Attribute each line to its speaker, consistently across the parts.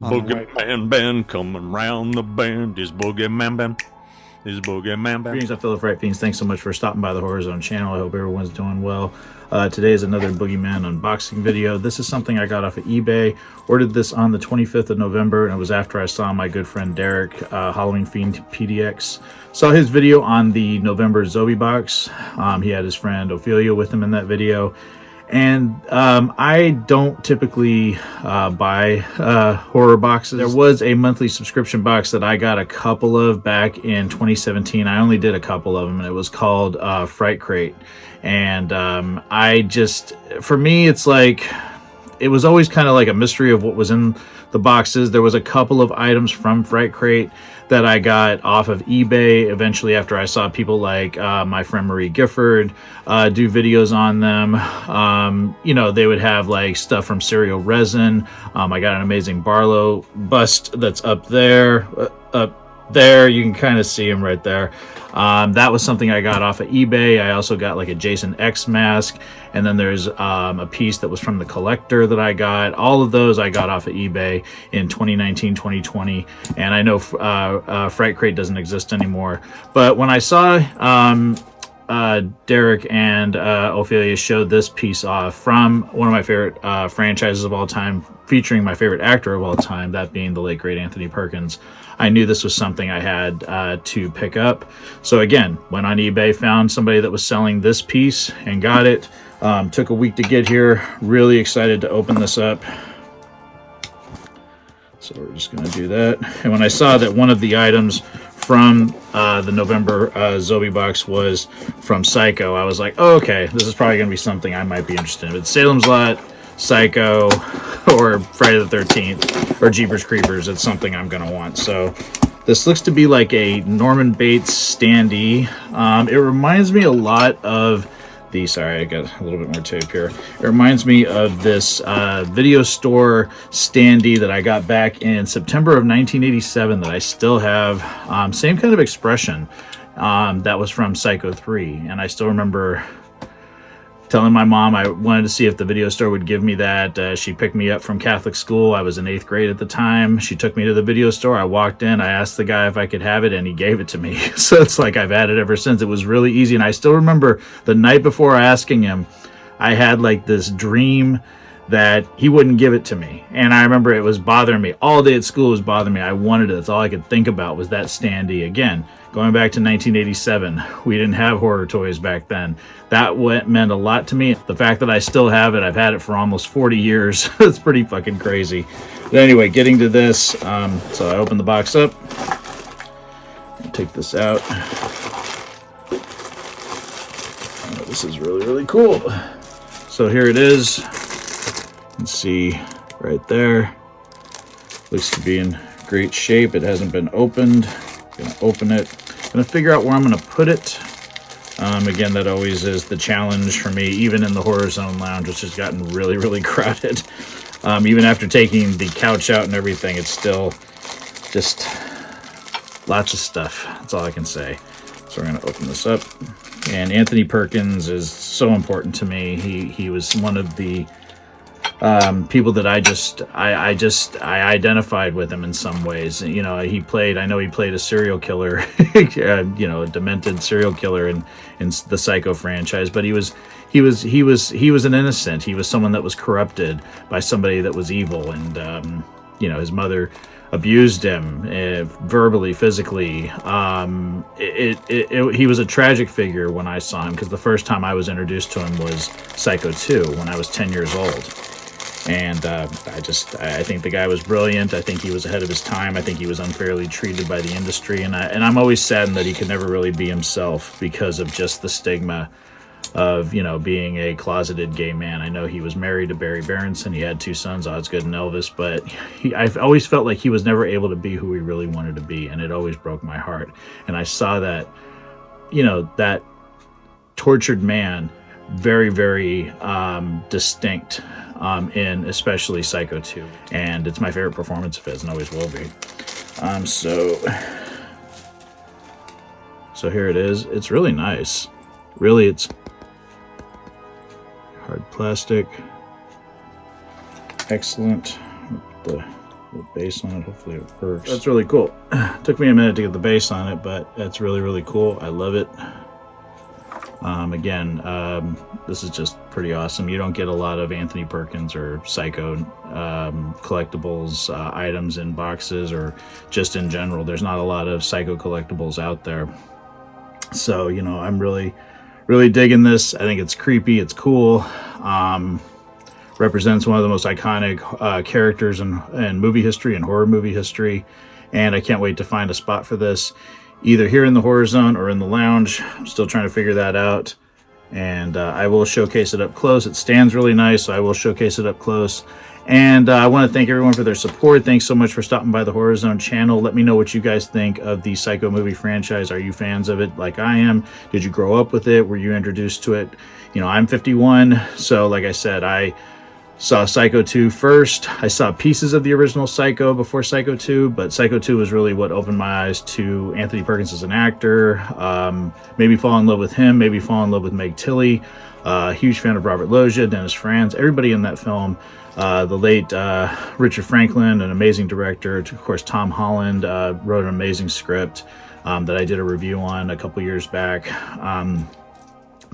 Speaker 1: BoogeyMan band coming round the bend. Is BoogeyMan band. Is BoogeyMan band.
Speaker 2: Greetings, I feel the Fright Fiends. Thanks so much for stopping by the Horror Zone channel. I hope everyone's doing well. Today is another BoogeyMan unboxing video. This is something I got off of eBay. Ordered this on the 25th of November, and it was after I saw my good friend Derek, Halloween Fiend PDX. Saw his video on the November Zobie box. He had his friend Ophelia with him in that video. And I don't typically buy horror boxes. There was a monthly subscription box that I got a couple of back in 2017. I only did a couple of them, and it was called Fright Crate. And for me, it's like, it was always kind of like a mystery of what was in the boxes. There was a couple of items from Fright Crate that I got off of eBay eventually after I saw people like my friend Marie Gifford do videos on them. You know, they would have like stuff from Serial Resin. I got an amazing Barlow bust that's up there. You can kind of see him right there. That was something I got off of eBay. I also got like a Jason X mask, and then there's a piece that was from the collector that I got. All of those I got off of eBay in 2019, 2020, and I know Fright Crate doesn't exist anymore. But when I saw Derek and Ophelia showed this piece off from one of my favorite franchises of all time, featuring my favorite actor of all time, that being the late great Anthony Perkins, I knew this was something I had to pick up. So again, went on eBay, found somebody that was selling this piece and got it. Took a week to get here. Really excited to open this up. So we're just going to do that. And when I saw that one of the items from the November Zobie box was from Psycho, I was like, oh, okay, this is probably going to be something I might be interested in. But Salem's Lot, Psycho, or Friday the 13th, or Jeepers Creepers, it's something I'm going to want. So this looks to be like a Norman Bates standee. It reminds me a lot of the, sorry, I got a little bit more tape here. It reminds me of this video store standee that I got back in September of 1987 that I still have. Same kind of expression. That was from Psycho 3. And I still remember telling my mom I wanted to see if the video store would give me that. She picked me up from Catholic school. I was in 8th grade at the time. She took me to the video store. I walked in. I asked the guy if I could have it, and he gave it to me. So it's like I've had it ever since. It was really easy. And I still remember the night before asking him, I had like this dream that he wouldn't give it to me. And I remember it was bothering me. All day at school was bothering me. I wanted it. That's all I could think about was that standee. Again, going back to 1987, we didn't have horror toys back then. That meant a lot to me. The fact that I still have it, I've had it for almost 40 years. It's pretty fucking crazy. But anyway, getting to this, so I open the box up. Take this out. Oh, this is really, really cool. So here it is. You can see right there. Looks to be in great shape. It hasn't been opened. I'm gonna open it. I'm gonna figure out where I'm gonna put it. Again, that always is the challenge for me, even in the Horror Zone lounge, which has gotten really, really crowded. Even after taking the couch out and everything, it's still just lots of stuff. That's all I can say. So we're gonna open this up. And Anthony Perkins is so important to me. He was one of the people that I identified with him in some ways. You know, I know he played a serial killer, you know, a demented serial killer in the Psycho franchise, but he was an innocent. He was someone that was corrupted by somebody that was evil, and you know, his mother abused him verbally, physically. He was a tragic figure when I saw him, because the first time I was introduced to him was Psycho 2 when I was 10 years old. And I think the guy was brilliant. I think he was ahead of his time. I think he was unfairly treated by the industry. And I'm always saddened that he could never really be himself because of just the stigma of, you know, being a closeted gay man. I know he was married to Barry Berenson. He had 2 sons, Osgood and Elvis, but I've always felt like he was never able to be who he really wanted to be. And it always broke my heart. And I saw that, you know, that tortured man very, very distinct in especially Psycho 2, and it's my favorite performance of his and always will be. So here it is. It's really nice. Really, it's hard plastic. Excellent. The little base on it. Hopefully it works. That's really cool. Took me a minute to get the base on it, but that's really, really cool. I love it. Again, this is just pretty awesome. You don't get a lot of Anthony Perkins or Psycho collectibles items in boxes, or just in general. There's not a lot of Psycho collectibles out there. So, you know, I'm really, really digging this. I think it's creepy. It's cool. Represents one of the most iconic characters in movie history and horror movie history. And I can't wait to find a spot for this, either here in the horror zone or in the lounge. I'm still trying to figure that out. And I will showcase it up close. It stands really nice, so I will showcase it up close. And I want to thank everyone for their support. Thanks so much for stopping by the Horror Zone channel. Let me know what you guys think of the Psycho movie franchise. Are you fans of it like I am? Did you grow up with it? Were you introduced to it? You know, I'm 51, so like I said, I saw Psycho 2 first. I saw pieces of the original Psycho before Psycho 2, but Psycho 2 was really what opened my eyes to Anthony Perkins as an actor. Made me fall in love with him, made me fall in love with Meg Tilly. Huge fan of Robert Loggia, Dennis Franz, everybody in that film. The late Richard Franklin, an amazing director. Of course, Tom Holland wrote an amazing script that I did a review on a couple years back.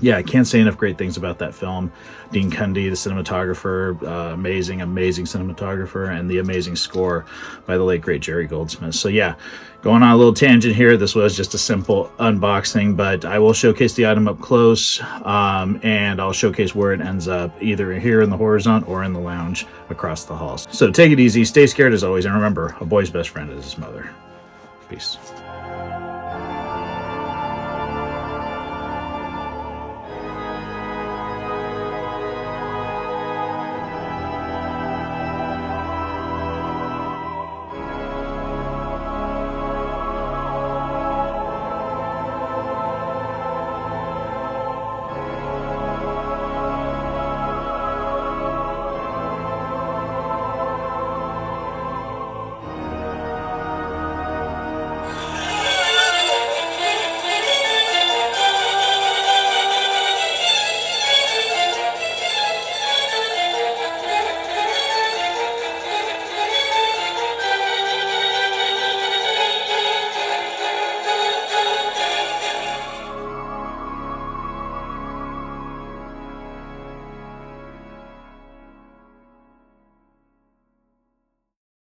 Speaker 2: Yeah, I can't say enough great things about that film. Dean Cundey, the cinematographer, amazing, amazing cinematographer, and the amazing score by the late, great Jerry Goldsmith. So yeah, going on a little tangent here. This was just a simple unboxing, but I will showcase the item up close, and I'll showcase where it ends up, either here in the Horror Zone or in the lounge across the halls. So take it easy, stay scared as always, and remember, a boy's best friend is his mother. Peace.